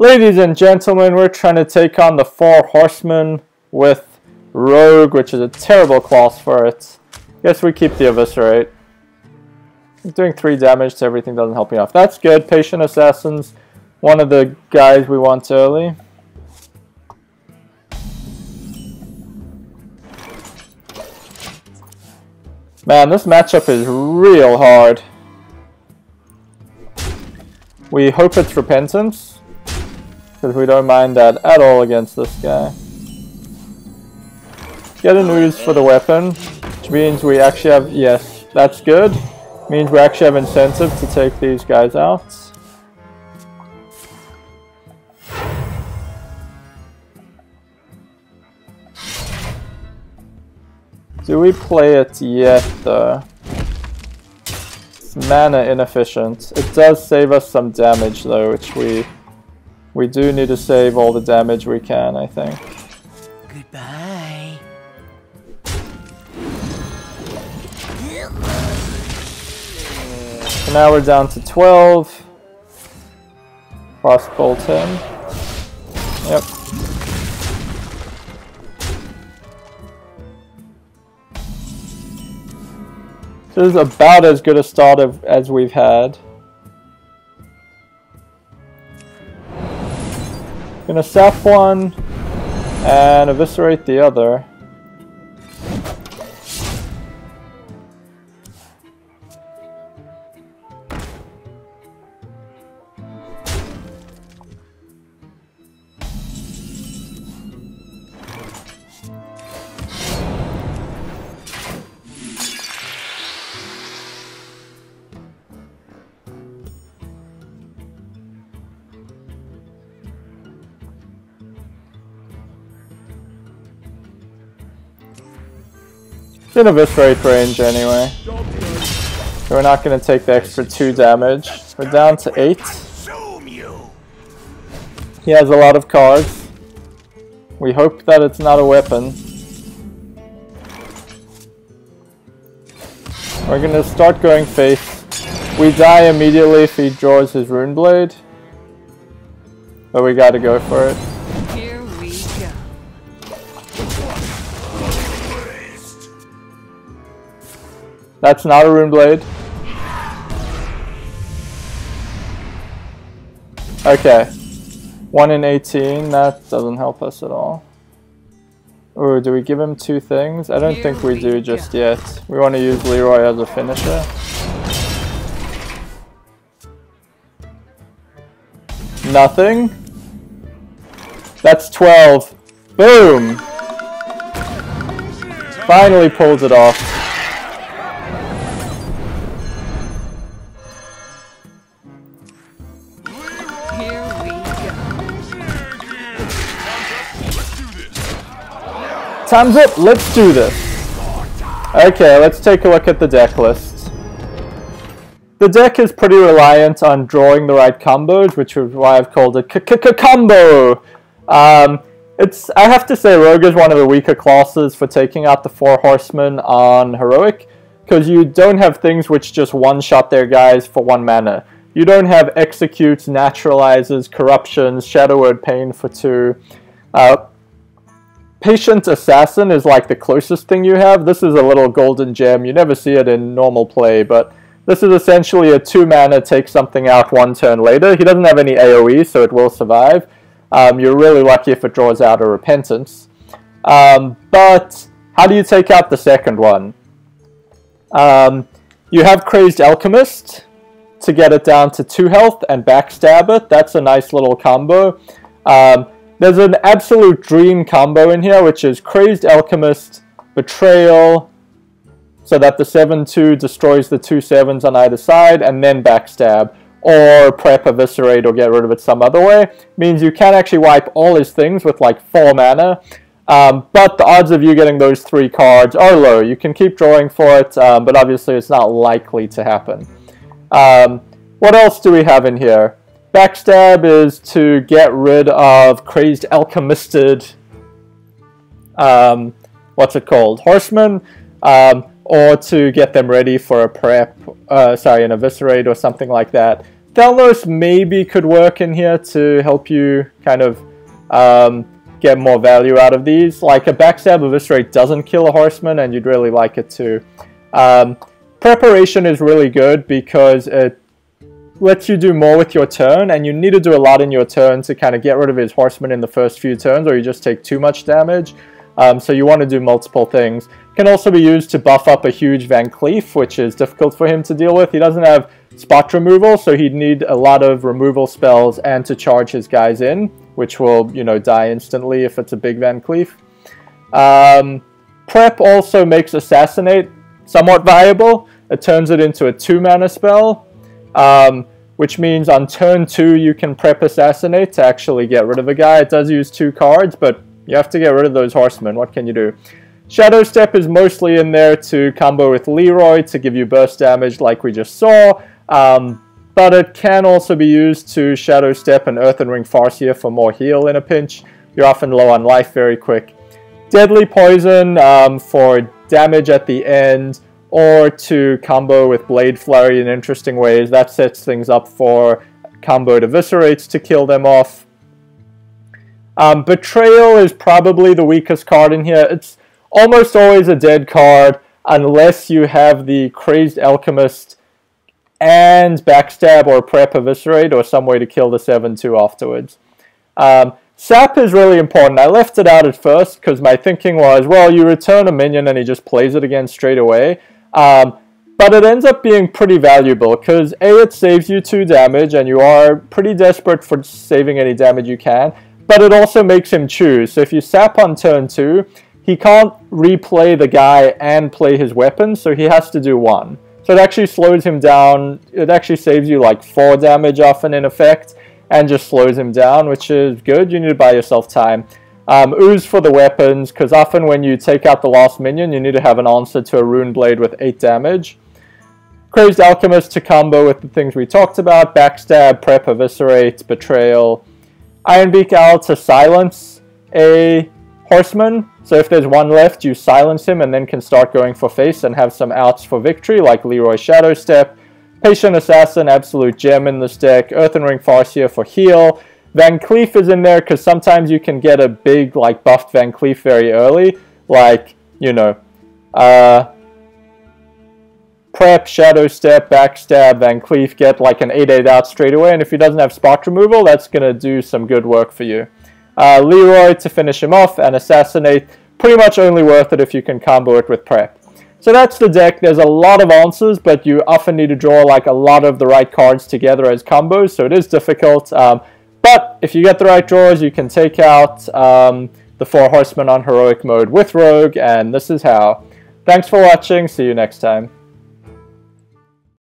Ladies and gentlemen, we're trying to take on the Four Horsemen with Rogue, which is a terrible class for it. Guess we keep the Eviscerate. Doing 3 damage to everything doesn't help me off. That's good. Patient Assassins, one of the guys we want early. Man, this matchup is real hard. We hope it's Repentance, because we don't mind that at all against this guy. Get an ooze for the weapon, which means we actually have, yes, that's good. Means we actually have incentive to take these guys out. Do we play it yet though? It's mana inefficient. It does save us some damage though, which we do need to save all the damage we can, I think. Goodbye. So now we're down to 12. Crossbolt him. Yep. This is about as good a start as we've had. Gonna sap one and eviscerate the other. It's in eviscerate range anyway. So we're not going to take the extra 2 damage. We're down to 8. He has a lot of cards. We hope that it's not a weapon. We're going to start going face. We die immediately if he draws his Rune Blade. But we got to go for it. Here we go. That's not a Rune Blade. Okay. 1 in 18, that doesn't help us at all. Ooh, do we give him 2 things? I don't think we do just yet. We want to use Leroy as a finisher. Nothing. That's 12. Boom! Finally pulls it off. Time's up, let's do this. Okay, let's take a look at the deck list. The deck is pretty reliant on drawing the right combos, which is why I've called it combo. I have to say Rogue is one of the weaker classes for taking out the Four Horsemen on Heroic, because you don't have things which just one-shot their guys for 1 mana. You don't have Executes, Naturalizes, Corruptions, Shadow Word Pain for 2. Patient Assassin is like the closest thing you have. This is a little golden gem. You never see it in normal play, but this is essentially a 2 mana take something out 1 turn later. He doesn't have any AoE, so it will survive. You're really lucky if it draws out a Repentance. But how do you take out the second one? You have Crazed Alchemist to get it down to 2 health and backstab it. That's a nice little combo. There's an absolute dream combo in here, which is Crazed Alchemist, Betrayal, so that the 7/2 destroys the 2 7s on either side, and then backstab, or prep, eviscerate, or get rid of it some other way. Means you can actually wipe all his things with like 4 mana, but the odds of you getting those 3 cards are low. You can keep drawing for it, but obviously it's not likely to happen. What else do we have in here? Backstab is to get rid of Crazed Alchemisted, what's it called? Horsemen, or to get them ready for a prep, an eviscerate or something like that. Thalnos maybe could work in here to help you kind of get more value out of these. Like a backstab eviscerate doesn't kill a horseman, and you'd really like it to. Preparation is really good because it lets you do more with your turn, and you need to do a lot in your turn to kind of get rid of his horseman in the first few turns, or you just take too much damage. So you want to do multiple things. Can also be used to buff up a huge Van Cleef, which is difficult for him to deal with. He doesn't have spot removal, so he'd need a lot of removal spells and to charge his guys in, which will, you know, die instantly if it's a big Van Cleef. Prep also makes Assassinate somewhat viable. It turns it into a 2-mana spell, which means on turn 2 you can prep Assassinate to actually get rid of a guy. It does use 2 cards, but you have to get rid of those horsemen. What can you do? Shadow Step is mostly in there to combo with Leroy to give you burst damage like we just saw, but it can also be used to Shadow Step and Earthen Ring Farseer for more heal in a pinch. You're often low on life very quick. Deadly Poison for damage at the end, or to combo with Blade Flurry in interesting ways. That sets things up for comboed Eviscerates to kill them off. Betrayal is probably the weakest card in here. It's almost always a dead card unless you have the Crazed Alchemist and Backstab or Prep Eviscerate or some way to kill the 7/2 afterwards. Sap is really important. I left it out at first because my thinking was, well, you return a minion and he just plays it again straight away. But it ends up being pretty valuable because A, it saves you 2 damage and you are pretty desperate for saving any damage you can, but it also makes him choose. So if you sap on turn 2, he can't replay the guy and play his weapon, so he has to do 1. So it actually slows him down. It actually saves you like 4 damage often in effect, and just slows him down, which is good. You need to buy yourself time. Ooze for the weapons, because often when you take out the last minion, you need to have an answer to a Rune Blade with 8 damage. Crazed Alchemist to combo with the things we talked about. Backstab, Prep, Eviscerate, Betrayal. Ironbeak Owl to silence a horseman. So if there's one left, you silence him and then can start going for face and have some outs for victory, like Leroy Shadow Step. Patient Assassin, absolute gem in this deck. Earthen Ring Farseer for heal. Van Cleef is in there because sometimes you can get a big, like, buffed Van Cleef very early. Like, you know, Prep, Shadow Step, Backstab, Van Cleef, get like an 8/8 out straight away. And if he doesn't have spot removal, that's going to do some good work for you. Leroy to finish him off, and Assassinate, pretty much only worth it if you can combo it with Prep. So that's the deck. There's a lot of answers, but you often need to draw like a lot of the right cards together as combos, so it is difficult. But if you get the right draws, you can take out the Four Horsemen on Heroic mode with Rogue, and this is how. Thanks for watching. See you next time.